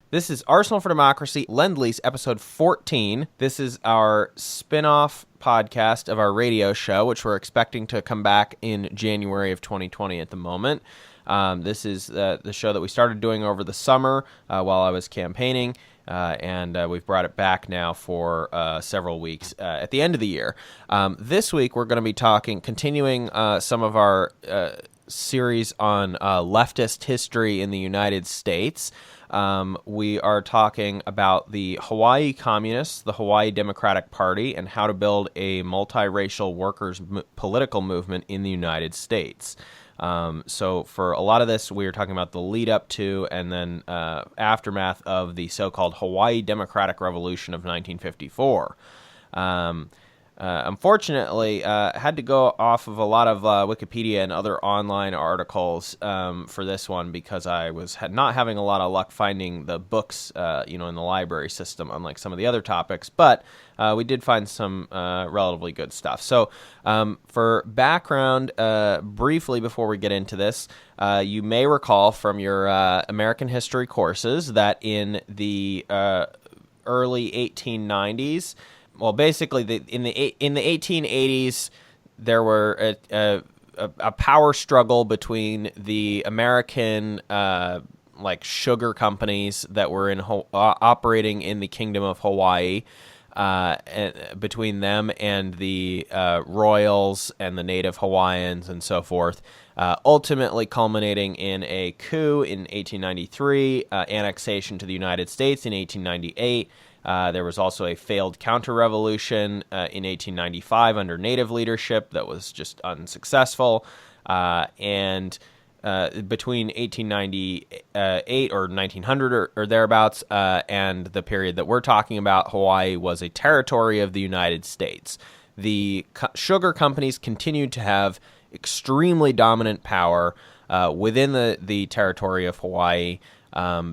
This is Arsenal for Democracy, Lend-Lease, episode 14. This is our spin-off podcast of our radio show, which we're expecting to come back in January of 2020 at the moment. This is the show that we started doing over the summer while I was campaigning, and we've brought it back now for several weeks at the end of the year. This week, we're going to be continuing some of our series on leftist history in the United States. We are talking about the Hawaii Communists, the Hawaii Democratic Party, and how to build a multiracial workers' political movement in the United States. So for a lot of this, we are talking about the lead up to and then aftermath of the so-called Hawaii Democratic Revolution of 1954. Unfortunately, had to go off of a lot of Wikipedia and other online articles for this one because I was not having a lot of luck finding the books, in the library system, unlike some of the other topics. But we did find some relatively good stuff. So for background, briefly before we get into this, you may recall from your American history courses that in the early 1890s, well, basically, in the 1880s, there were a power struggle between the American sugar companies that were operating in the Kingdom of Hawaii, and between them and the royals and the native Hawaiians and so forth. Ultimately culminating in a coup in 1893, annexation to the United States in 1898. There was also a failed counter-revolution in 1895 under Native leadership that was just unsuccessful. And between 1898 or 1900 or thereabouts and the period that we're talking about, Hawaii was a territory of the United States. The sugar companies continued to have extremely dominant power within the territory of Hawaii,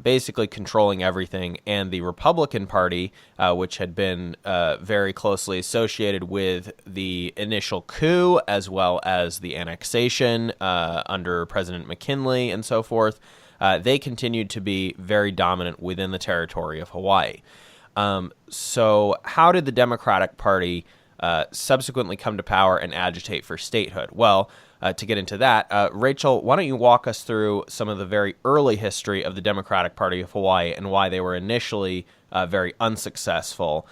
basically controlling everything, and the Republican Party, which had been very closely associated with the initial coup as well as the annexation under President McKinley and so forth, they continued to be very dominant within the territory of Hawaii. So how did the Democratic Party subsequently come to power and agitate for statehood? Well, to get into that, Rachel, why don't you walk us through some of the very early history of the Democratic Party of Hawaii and why they were initially very unsuccessful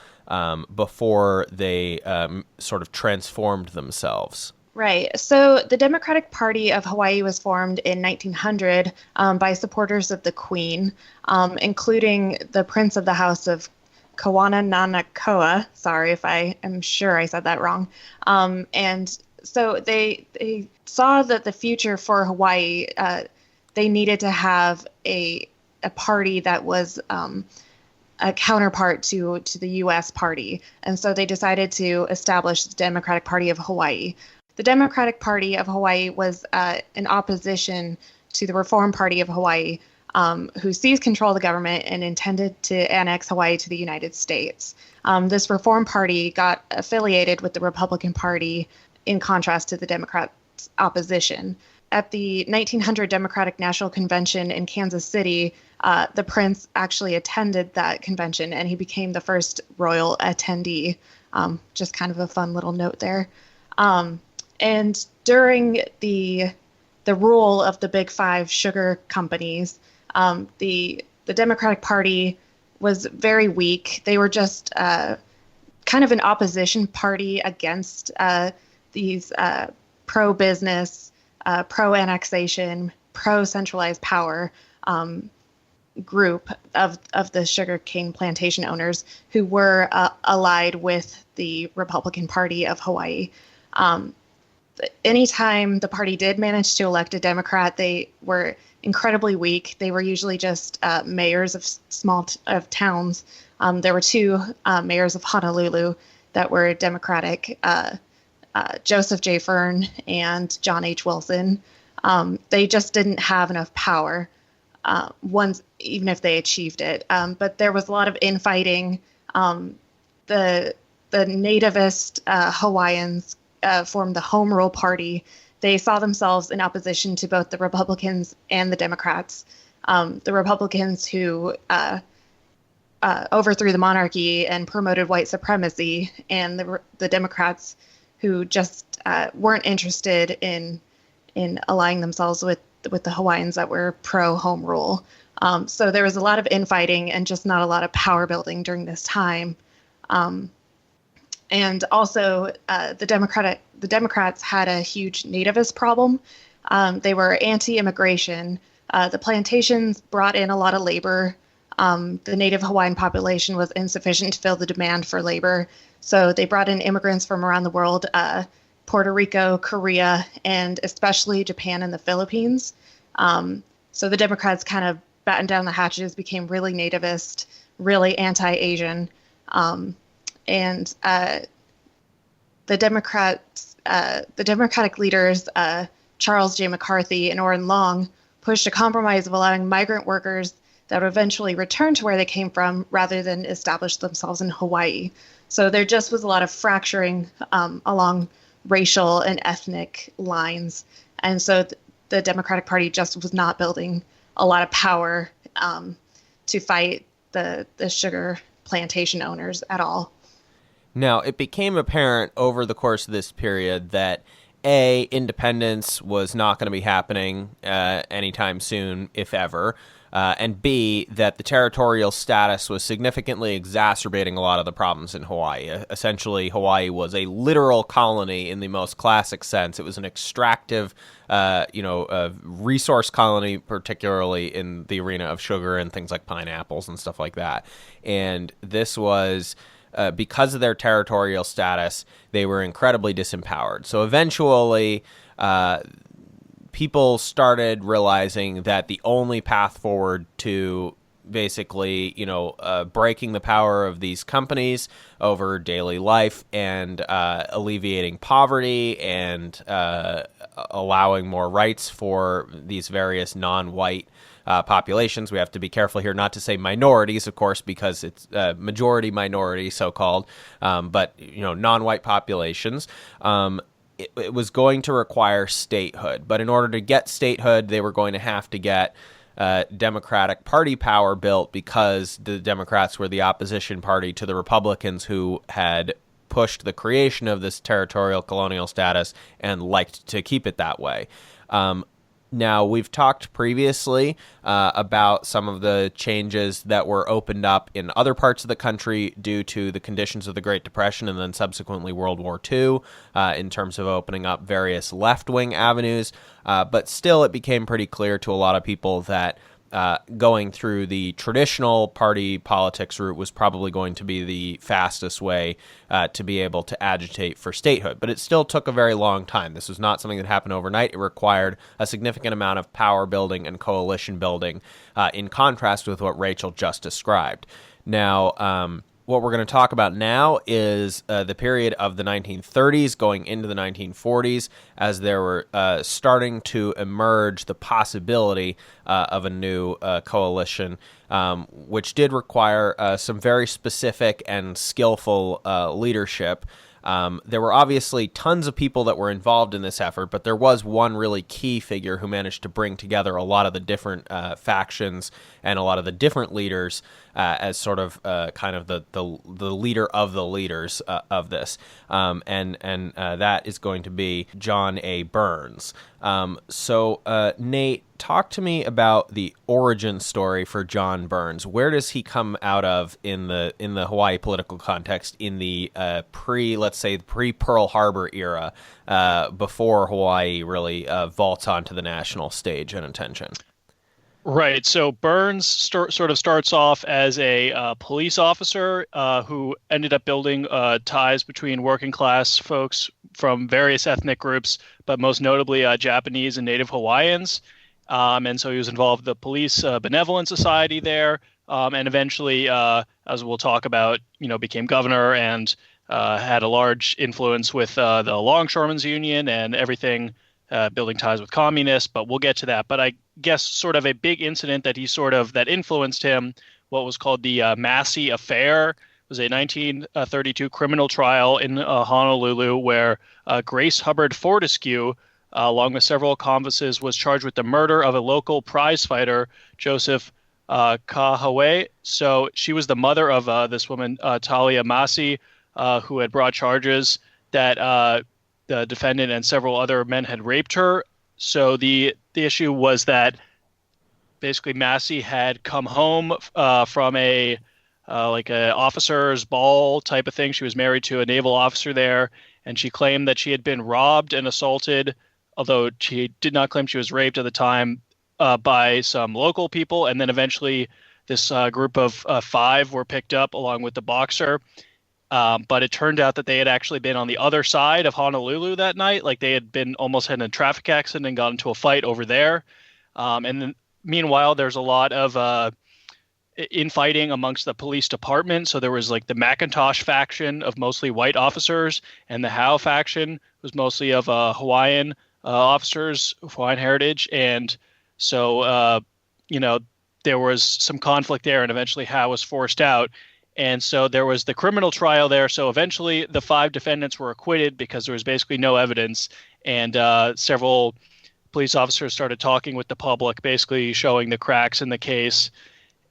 before they sort of transformed themselves? Right. So the Democratic Party of Hawaii was formed in 1900 by supporters of the Queen, including the Prince of the House of Kawanananakoa. Sorry if I am sure I said that wrong. And so they saw that the future for Hawaii, they needed to have a party that was a counterpart to the U.S. party. And so they decided to establish the Democratic Party of Hawaii. The Democratic Party of Hawaii was in opposition to the Reform Party of Hawaii, who seized control of the government and intended to annex Hawaii to the United States. This Reform Party got affiliated with the Republican Party in contrast to the Democrats' opposition. At the 1900 Democratic National Convention in Kansas City, the prince actually attended that convention, and he became the first royal attendee. Just kind of a fun little note there. And during the rule of the Big Five sugar companies, the Democratic Party was very weak. They were just kind of an opposition party against these pro-business, pro-annexation, pro-centralized power group of the sugarcane plantation owners who were allied with the Republican Party of Hawaii. Anytime the party did manage to elect a Democrat, they were incredibly weak. They were usually just mayors of of towns. There were two mayors of Honolulu that were Democratic, Joseph J. Fern and John H. Wilson. They just didn't have enough power, even if they achieved it. But there was a lot of infighting. The nativist Hawaiians formed the Home Rule Party. They saw themselves in opposition to both the Republicans and the Democrats. The Republicans who overthrew the monarchy and promoted white supremacy, and the Democrats who just weren't interested in aligning themselves with the Hawaiians that were pro home rule. So there was a lot of infighting and just not a lot of power building during this time. And also, the Democrats had a huge nativist problem. They were anti-immigration. The plantations brought in a lot of labor. The native Hawaiian population was insufficient to fill the demand for labor. So they brought in immigrants from around the world, Puerto Rico, Korea, and especially Japan and the Philippines. So the Democrats kind of battened down the hatches, became really nativist, really anti-Asian. And the Democratic leaders, Charles J. McCarthy and Orrin Long, pushed a compromise of allowing migrant workers that would eventually return to where they came from rather than establish themselves in Hawaii. So there just was a lot of fracturing along racial and ethnic lines. And so the Democratic Party just was not building a lot of power to fight the sugar plantation owners at all. Now, it became apparent over the course of this period that A, independence was not going to be happening anytime soon, if ever, and B, that the territorial status was significantly exacerbating a lot of the problems in Hawaii. Essentially, Hawaii was a literal colony in the most classic sense. It was an extractive, resource colony, particularly in the arena of sugar and things like pineapples and stuff like that. And this was... because of their territorial status, they were incredibly disempowered. So eventually, people started realizing that the only path forward to basically, breaking the power of these companies over daily life and alleviating poverty and allowing more rights for these various non-white populations. We have to be careful here not to say minorities, of course, because it's majority minority, so-called, but non-white populations. It was going to require statehood, but in order to get statehood, they were going to have to get Democratic Party power built because the Democrats were the opposition party to the Republicans who had pushed the creation of this territorial colonial status and liked to keep it that way. Now, we've talked previously about some of the changes that were opened up in other parts of the country due to the conditions of the Great Depression and then subsequently World War II in terms of opening up various left-wing avenues. But still, it became pretty clear to a lot of people that going through the traditional party politics route was probably going to be the fastest way to be able to agitate for statehood. But it still took a very long time. This was not something that happened overnight. It required a significant amount of power building and coalition building in contrast with what Rachel just described. Now, what we're going to talk about now is the period of the 1930s going into the 1940s as there were starting to emerge the possibility of a new coalition, which did require some very specific and skillful leadership. There were obviously tons of people that were involved in this effort, but there was one really key figure who managed to bring together a lot of the different factions and a lot of the different leaders as sort of kind of the leader of the leaders of this. And that is going to be John A. Burns. So Nate, talk to me about the origin story for John Burns. Where does he come out of in the Hawaii political context in the pre-Pearl Harbor era, before Hawaii really vaults onto the national stage and attention? Right. So Burns sort of starts off as a police officer who ended up building ties between working class folks from various ethnic groups, but most notably Japanese and Native Hawaiians. And so he was involved with the Police Benevolent Society there, and eventually, as we'll talk about, became governor and had a large influence with the Longshoremen's Union and everything, building ties with communists. But we'll get to that. But I guess sort of a big incident that that influenced him, what was called the Massey Affair. It was a 1932 criminal trial in Honolulu where Grace Hubbard Fortescue, along with several accomplices, was charged with the murder of a local prize fighter, Joseph Kahawe. So she was the mother of this woman, Talia Masi, who had brought charges that the defendant and several other men had raped her. So the issue was that basically Massey had come home from a like a officer's ball type of thing. She was married to a naval officer there, and she claimed that she had been robbed and assaulted, although she did not claim she was raped at the time, by some local people. And then eventually this group of five were picked up along with the boxer. But it turned out that they had actually been on the other side of Honolulu that night. Like they had been almost had a traffic accident and got into a fight over there. And then meanwhile, there's a lot of infighting amongst the police department. So there was like the McIntosh faction of mostly white officers, and the Howe faction was mostly of Hawaiian officers of Hawaiian heritage. And so, there was some conflict there, and eventually Howe was forced out. And so there was the criminal trial there. So eventually the five defendants were acquitted because there was basically no evidence. And several police officers started talking with the public, basically showing the cracks in the case.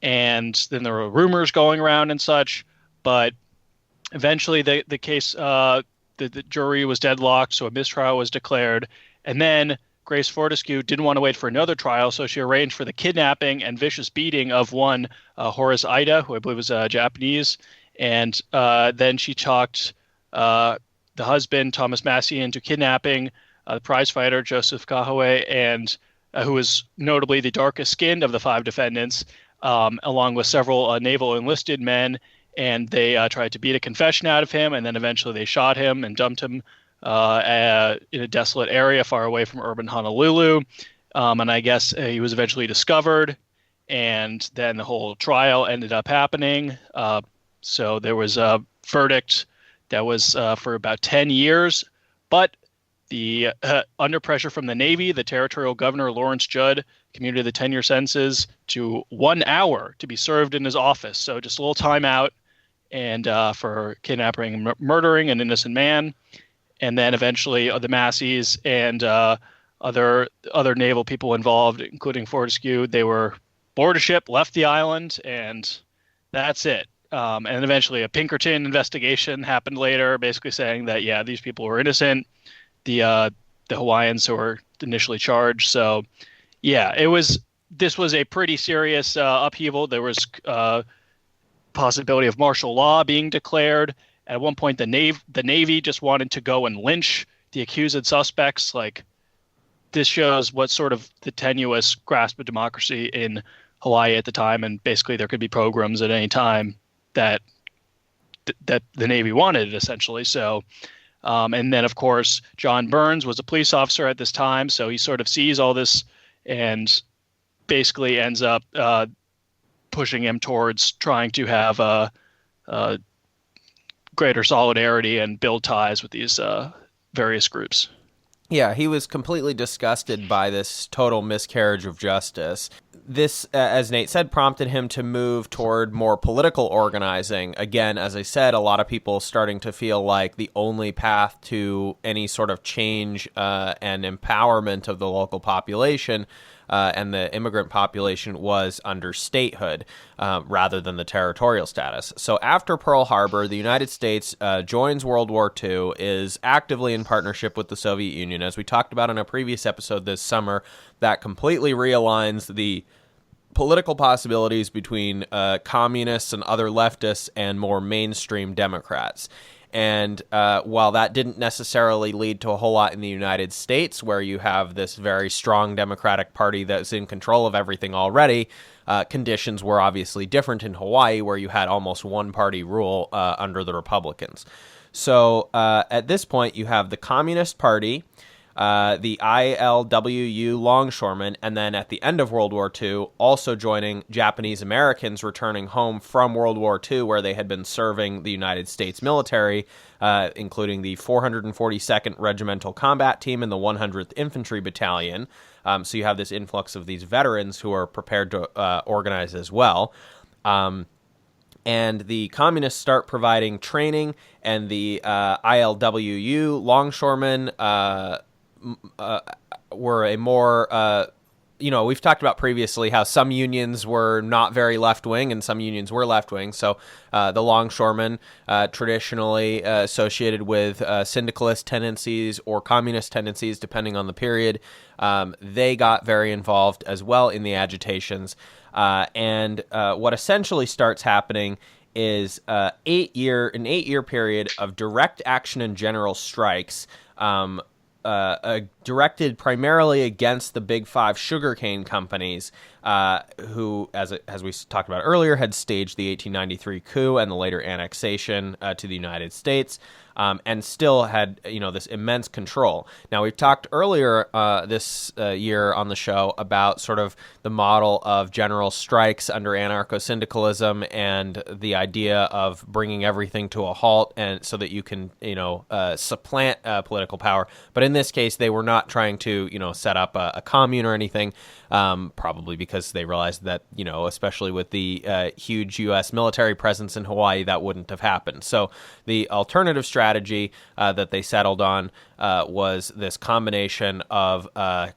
And then there were rumors going around and such. But eventually the case, the jury was deadlocked, so a mistrial was declared. And then Grace Fortescue didn't want to wait for another trial, so she arranged for the kidnapping and vicious beating of one Horace Ida, who I believe was Japanese. And then she talked the husband, Thomas Massey, into kidnapping the prize fighter, Joseph Kahawe, and who was notably the darkest skinned of the five defendants, along with several naval enlisted men. And they tried to beat a confession out of him, and then eventually they shot him and dumped him in a desolate area far away from urban Honolulu. And I guess he was eventually discovered, and then the whole trial ended up happening. So there was a verdict that was for about 10 years, but under pressure from the Navy, the territorial governor, Lawrence Judd, commuted the 10-year sentences to 1 hour to be served in his office. So just a little time out and for kidnapping and murdering an innocent man. And then eventually the Masseys and other naval people involved, including Fortescue, they were boarded a ship, left the island, and that's it. And eventually a Pinkerton investigation happened later, basically saying that, yeah, these people were innocent, the Hawaiians who were initially charged. So, yeah, this was a pretty serious upheaval. There was possibility of martial law being declared. At one point, the Navy just wanted to go and lynch the accused suspects. Like, this shows what sort of the tenuous grasp of democracy in Hawaii at the time, and basically there could be pogroms at any time that the Navy wanted, essentially. So, and then of course John Burns was a police officer at this time, so he sort of sees all this and basically ends up pushing him towards trying to have a greater solidarity and build ties with these various groups. Yeah, he was completely disgusted by this total miscarriage of justice. This, as Nate said, prompted him to move toward more political organizing. Again, as I said, a lot of people starting to feel like the only path to any sort of change and empowerment of the local population and the immigrant population was under statehood rather than the territorial status. So after Pearl Harbor, the United States joins World War II, is actively in partnership with the Soviet Union. As we talked about in a previous episode this summer, that completely realigns the political possibilities between communists and other leftists and more mainstream Democrats. And while that didn't necessarily lead to a whole lot in the United States, where you have this very strong Democratic Party that's in control of everything already, conditions were obviously different in Hawaii, where you had almost one-party rule under the Republicans. So at this point, you have the Communist Party, the ILWU longshoremen, and then at the end of World War II, also joining Japanese Americans returning home from World War II, where they had been serving the United States military, including the 442nd Regimental Combat Team and the 100th Infantry Battalion. So you have this influx of these veterans who are prepared to organize as well. And the communists start providing training, and the ILWU longshoremen were a more we've talked about previously how some unions were not very left-wing and some unions were left-wing. So the longshoremen, traditionally associated with syndicalist tendencies or communist tendencies, depending on the period, they got very involved as well in the agitations. And what essentially starts happening is an 8-year period of direct action and general strikes, directed primarily against the big five sugarcane companies, who, as we talked about earlier, had staged the 1893 coup and the later annexation to the United States, and still had this immense control. Now, we've talked earlier this year on the show about sort of the model of general strikes under anarcho-syndicalism and the idea of bringing everything to a halt, and so that you can supplant political power. But in this case, they were not trying to set up a commune or anything, probably because they realized that especially with the huge U.S. military presence in Hawaii, that wouldn't have happened. So the alternative strategy that they settled on was this combination of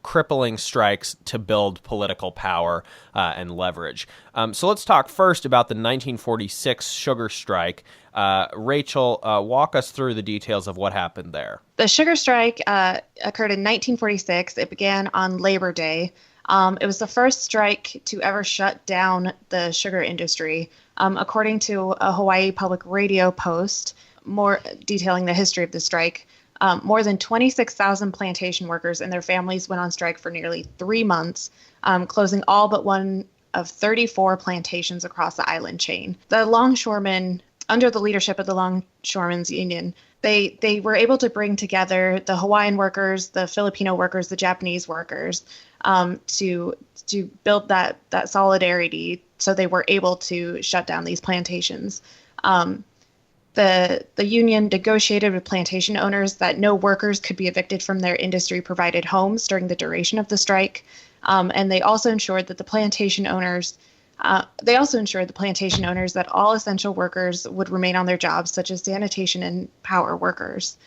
crippling strikes to build political power and leverage. So let's talk first about the 1946 sugar strike. Rachel, walk us through the details of what happened there. The sugar strike occurred in 1946. It began on Labor Day. It was the first strike to ever shut down the sugar industry. According to a Hawaii Public Radio post, more detailing the history of the strike, more than 26,000 plantation workers and their families went on strike for nearly 3 months, closing all but one of 34 plantations across the island chain. The longshoremen, under the leadership of the Longshoremen's Union, they were able to bring together the Hawaiian workers, the Filipino workers, the Japanese workers, to build that solidarity, so they were able to shut down these plantations. The union negotiated with plantation owners that no workers could be evicted from their industry-provided homes during the duration of the strike, and they also ensured that the plantation owners that all essential workers would remain on their jobs, such as sanitation and power workers.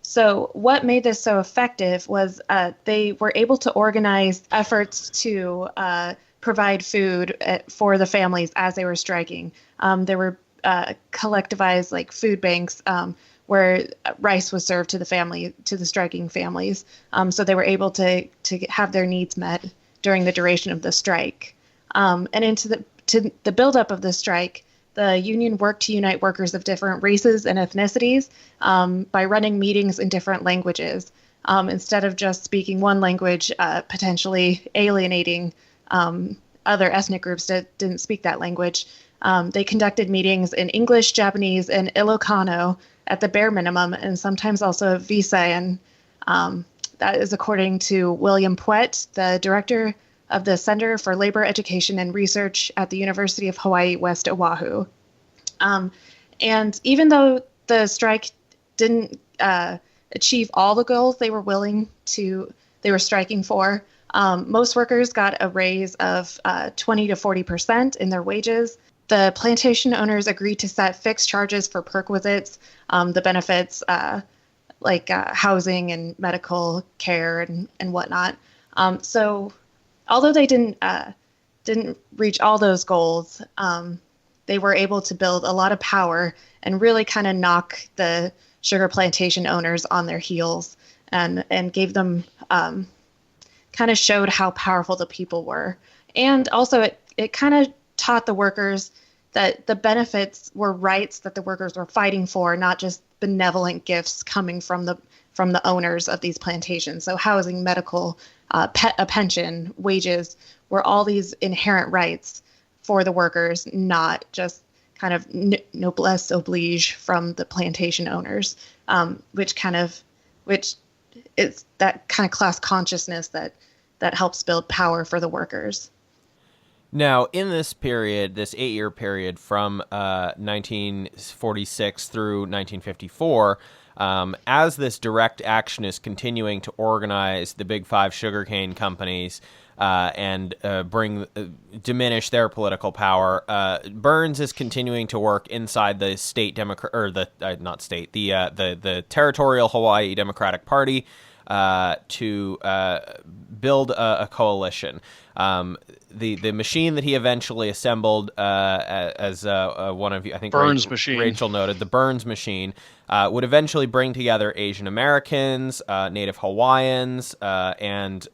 So what made this so effective was they were able to organize efforts to provide food for the families as they were striking. There were collectivized food banks where rice was served to the striking families. So they were able to have their needs met during the duration of the strike. And into the buildup of the strike, the union worked to unite workers of different races and ethnicities by running meetings in different languages. Instead of just speaking one language, potentially alienating other ethnic groups that didn't speak that language, they conducted meetings in English, Japanese, and Ilocano at the bare minimum, and sometimes also Visayan. That is according to William Puett, the director of the Center for Labor Education and Research at the University of Hawaii, West Oahu. And even though the strike didn't achieve all the goals they were striking for, most workers got a raise of 20 to 40% in their wages. The plantation owners agreed to set fixed charges for perquisites, the benefits like housing and medical care and whatnot. So although they didn't reach all those goals, they were able to build a lot of power and really kind of knock the sugar plantation owners on their heels, and gave them kind of showed how powerful the people were. And also it kind of taught the workers that the benefits were rights that the workers were fighting for, not just benevolent gifts coming from the owners of these plantations. So housing, medical, a pension, wages were all these inherent rights for the workers, not just kind of noblesse oblige from the plantation owners, which is that kind of class consciousness that helps build power for the workers. Now, in this period, this 8-year period from 1946 through 1954, as this direct action is continuing to organize the big five sugarcane companies and diminish their political power, Burns is continuing to work inside the state the territorial Hawaii Democratic Party. to build a coalition. The machine that he eventually assembled, as one of you, I think Burns machine. Rachel noted, the Burns machine, would eventually bring together Asian Americans, Native Hawaiians, and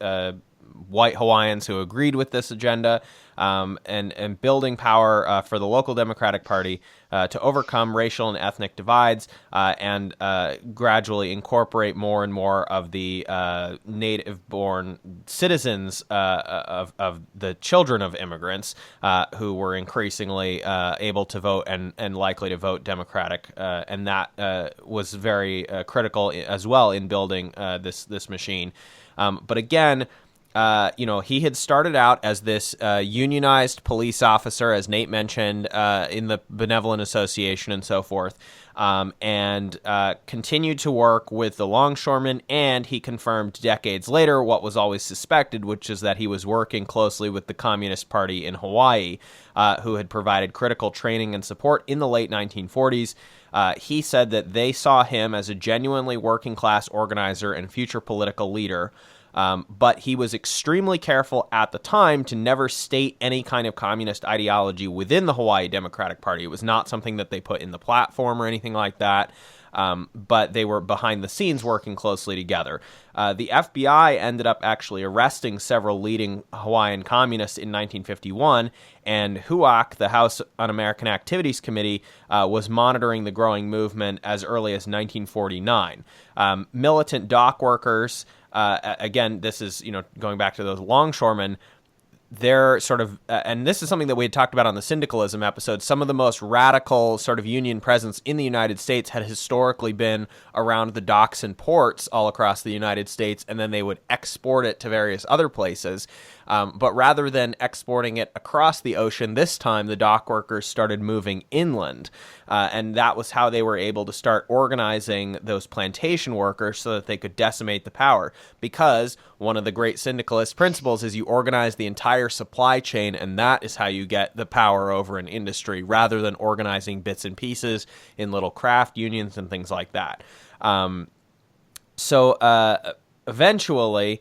white Hawaiians who agreed with this agenda, and building power for the local Democratic Party to overcome racial and ethnic divides, and gradually incorporate more and more of the native-born citizens of the children of immigrants who were increasingly able to vote and likely to vote Democratic, and that was very critical as well in building this machine. But again, he had started out as this unionized police officer, as Nate mentioned, in the Benevolent Association and so forth, and continued to work with the longshoremen, and he confirmed decades later what was always suspected, which is that he was working closely with the Communist Party in Hawaii, who had provided critical training and support in the late 1940s. He said that they saw him as a genuinely working-class organizer and future political leader. But he was extremely careful at the time to never state any kind of communist ideology within the Hawaii Democratic Party. It was not something that they put in the platform or anything like that, but they were behind the scenes working closely together. The FBI ended up actually arresting several leading Hawaiian communists in 1951, and HUAC, the House Un-American Activities Committee, was monitoring the growing movement as early as 1949. Militant dock workers, again, this is, going back to those longshoremen, they're sort of, and this is something that we had talked about on the syndicalism episode, some of the most radical sort of union presence in the United States had historically been around the docks and ports all across the United States, and then they would export it to various other places. But rather than exporting it across the ocean, this time the dock workers started moving inland. And that was how they were able to start organizing those plantation workers so that they could decimate the power. Because one of the great syndicalist principles is you organize the entire supply chain, and that is how you get the power over an industry, rather than organizing bits and pieces in little craft unions and things like that. Eventually,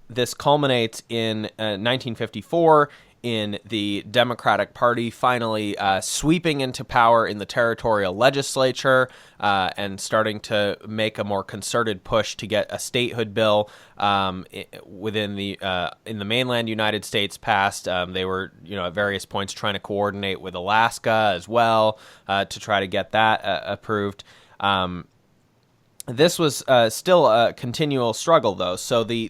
this culminates in 1954 in the Democratic Party finally sweeping into power in the territorial legislature and starting to make a more concerted push to get a statehood bill within in the mainland United States passed. They were, at various points trying to coordinate with Alaska as well to try to get that approved. This was still a continual struggle, though. So the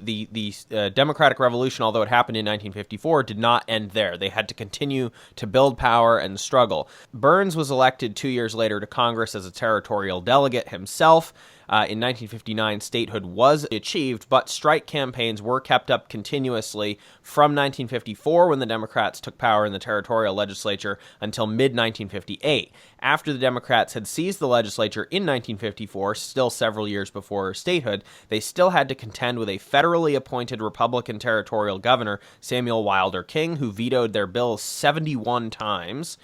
Democratic Revolution, although it happened in 1954, did not end there. They had to continue to build power and struggle. Burns was elected 2 years later to Congress as a territorial delegate himself. In 1959, statehood was achieved, but strike campaigns were kept up continuously from 1954, when the Democrats took power in the territorial legislature, until mid-1958. After the Democrats had seized the legislature in 1954, still several years before statehood, they still had to contend with a federally appointed Republican territorial governor, Samuel Wilder King, who vetoed their bills 71 times.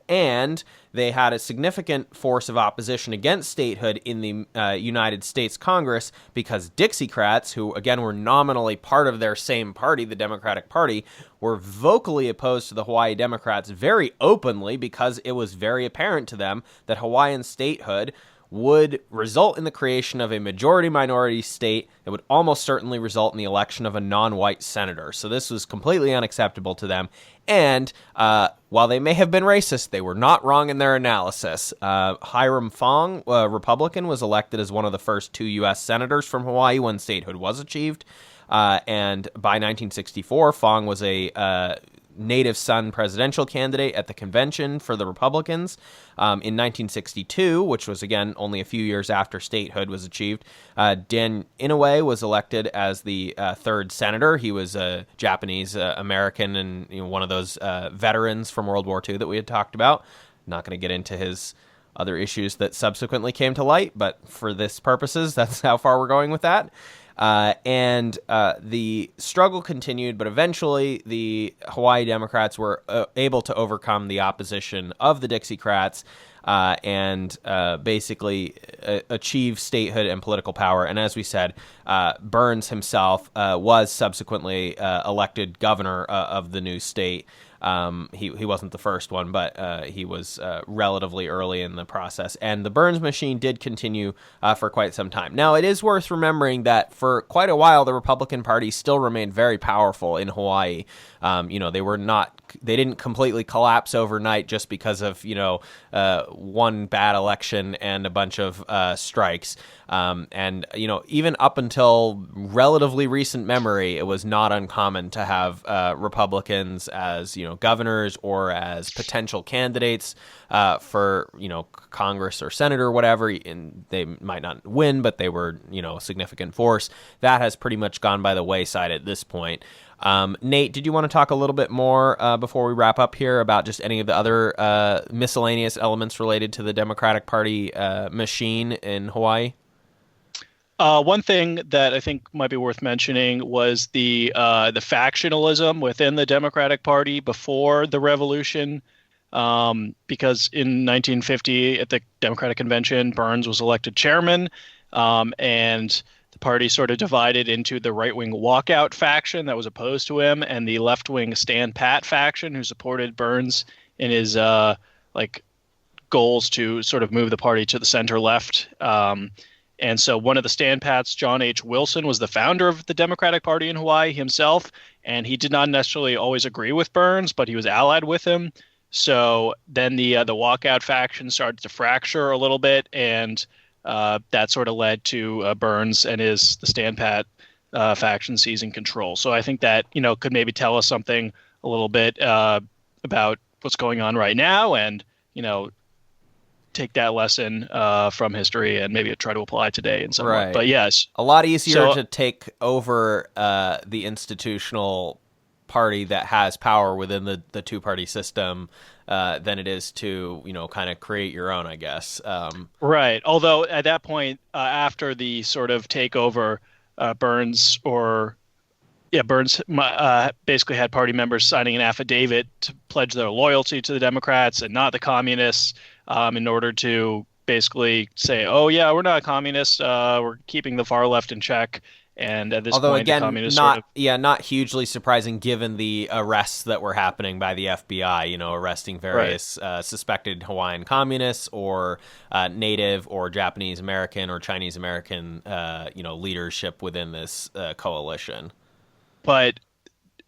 And they had a significant force of opposition against statehood in the United States Congress, because Dixiecrats, who again were nominally part of their same party, the Democratic Party, were vocally opposed to the Hawaii Democrats very openly, because it was very apparent to them that Hawaiian statehood would result in the creation of a majority-minority state that would almost certainly result in the election of a non-white senator. So this was completely unacceptable to them. And while they may have been racist, they were not wrong in their analysis. Hiram Fong, a Republican, was elected as one of the first 2 U.S. senators from Hawaii when statehood was achieved. And by 1964, Fong was a native son presidential candidate at the convention for the Republicans. In 1962, which was, again, only a few years after statehood was achieved, Dan Inouye was elected as the third senator. He was a Japanese American and one of those veterans from World War II that we had talked about. Not going to get into his other issues that subsequently came to light, but for this purposes, that's how far we're going with that. And the struggle continued, but eventually the Hawaii Democrats were able to overcome the opposition of the Dixiecrats and basically achieve statehood and political power. And as we said, Burns himself was subsequently elected governor of the new state. He wasn't the first one, but he was relatively early in the process. And the Burns machine did continue for quite some time. Now, it is worth remembering that for quite a while, the Republican Party still remained very powerful in Hawaii. They didn't completely collapse overnight just because of, one bad election and a bunch of strikes. Even up until relatively recent memory, it was not uncommon to have Republicans as, governors or as potential candidates for, Congress or Senate or whatever. And they might not win, but they were, a significant force. That has pretty much gone by the wayside at this point. Nate, did you want to talk a little bit more before we wrap up here about just any of the other miscellaneous elements related to the Democratic Party machine in Hawaii? One thing that I think might be worth mentioning was the factionalism within the Democratic Party before the revolution, because in 1950 at the Democratic Convention, Burns was elected chairman, and the party sort of divided into the right-wing walkout faction that was opposed to him and the left-wing Stand Pat faction who supported Burns in his goals to sort of move the party to the center-left. And so one of the Stand Pats, John H. Wilson, was the founder of the Democratic Party in Hawaii himself, and he did not necessarily always agree with Burns, but he was allied with him. So then the walkout faction started to fracture a little bit, and that sort of led to Burns and the Stand Pat faction seizing control. So I think that, could maybe tell us something a little bit about what's going on right now and, take that lesson from history and maybe try to apply today in some way. But yes. A lot easier to take over the institutional party that has power within the two-party system than it is to, kind of create your own, I guess. Right. Although at that point, after the sort of takeover, Burns basically had party members signing an affidavit to pledge their loyalty to the Democrats and not the communists, in order to basically say, oh, yeah, we're not communists. We're keeping the far left in check. And at this point, again, the communists not hugely surprising given the arrests that were happening by the FBI, arresting various suspected Hawaiian communists or Native or Japanese American or Chinese American, leadership within this coalition. But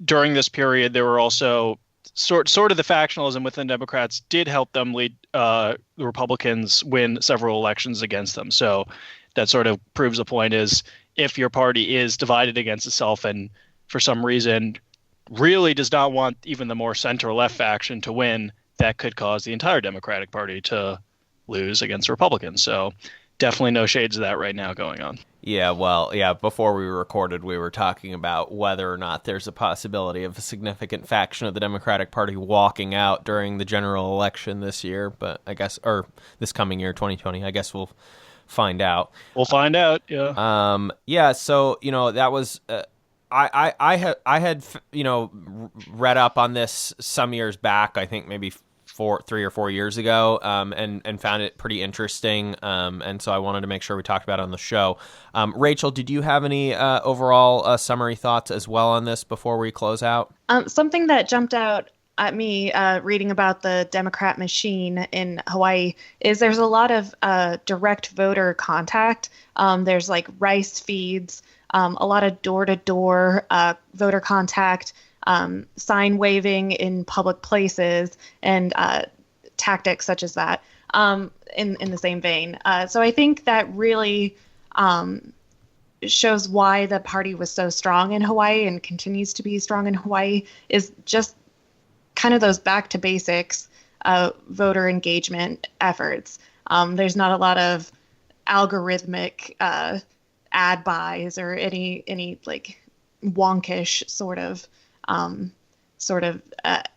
during this period, there were also sort of the factionalism within Democrats did help them lead the Republicans win several elections against them. So that sort of proves the point is if your party is divided against itself and for some reason really does not want even the more center-left faction to win, that could cause the entire Democratic Party to lose against Republicans. So definitely no shades of that right now going on. Yeah, before we recorded, we were talking about whether or not there's a possibility of a significant faction of the Democratic Party walking out during the general election this year, but I guess, or this coming year, 2020, I guess we'll find out. We'll find out, yeah. So, that was, I had read up on this some years back, I think maybe 3 or 4 years ago, and found it pretty interesting. And so I wanted to make sure we talked about it on the show. Rachel, did you have any overall summary thoughts as well on this before we close out? Something that jumped out at me reading about the Democrat machine in Hawaii is there's a lot of direct voter contact. There's like rice feeds, a lot of door-to-door voter contact, sign waving in public places, and tactics such as that in the same vein. So I think that really shows why the party was so strong in Hawaii and continues to be strong in Hawaii is just kind of those back to basics voter engagement efforts. There's not a lot of algorithmic ad buys or any like wonkish sort of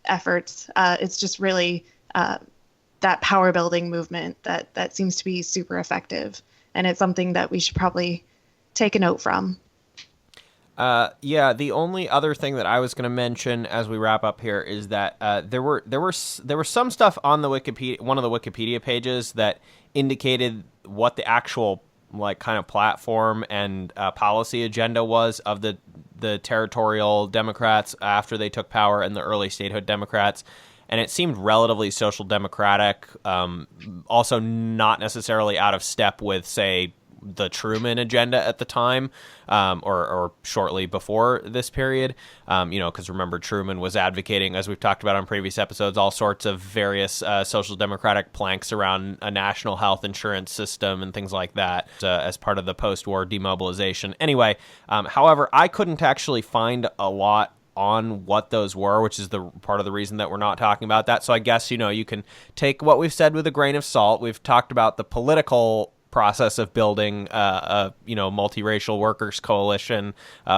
efforts. It's just really that power building movement that seems to be super effective, and it's something that we should probably take a note from. Yeah, the only other thing that I was going to mention as we wrap up here is that there were some stuff on the Wikipedia, one of the Wikipedia pages, that indicated what the actual like kind of platform and policy agenda was of the territorial Democrats after they took power, and the early statehood Democrats. And it seemed relatively social democratic, also not necessarily out of step with, say, the Truman agenda at the time, or shortly before this period, because remember, Truman was advocating, as we've talked about on previous episodes, all sorts of various social democratic planks around a national health insurance system and things like that as part of the post-war demobilization. Anyway, however, I couldn't actually find a lot on what those were, which is the part of the reason that we're not talking about that. So I guess, you can take what we've said with a grain of salt. We've talked about the political process of building a multiracial workers coalition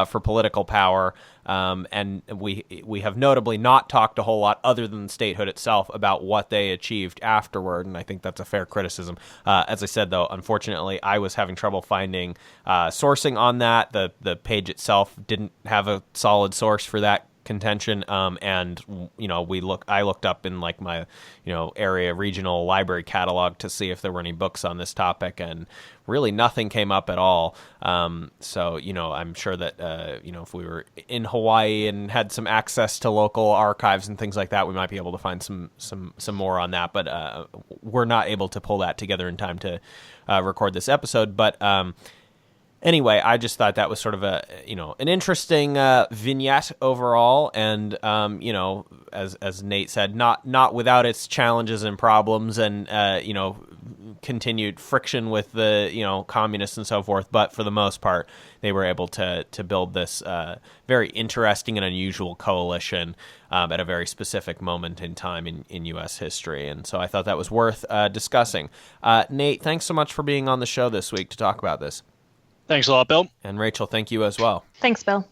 for political power, and we have notably not talked a whole lot, other than statehood itself, about what they achieved afterward, and I think that's a fair criticism. As I said, though, unfortunately, I was having trouble finding sourcing on that. The page itself didn't have a solid source for that contention, and I looked up in like my area regional library catalog to see if there were any books on this topic, and really nothing came up at all. So I'm sure that if we were in Hawaii and had some access to local archives and things like that, we might be able to find some more on that, but we're not able to pull that together in time to record this episode. But anyway, I just thought that was sort of an interesting vignette overall, and as Nate said, not without its challenges and problems, and continued friction with the communists and so forth. But for the most part, they were able to build this very interesting and unusual coalition at a very specific moment in time in U.S. history, and so I thought that was worth discussing. Nate, thanks so much for being on the show this week to talk about this. Thanks a lot, Bill. And Rachel, thank you as well. Thanks, Bill.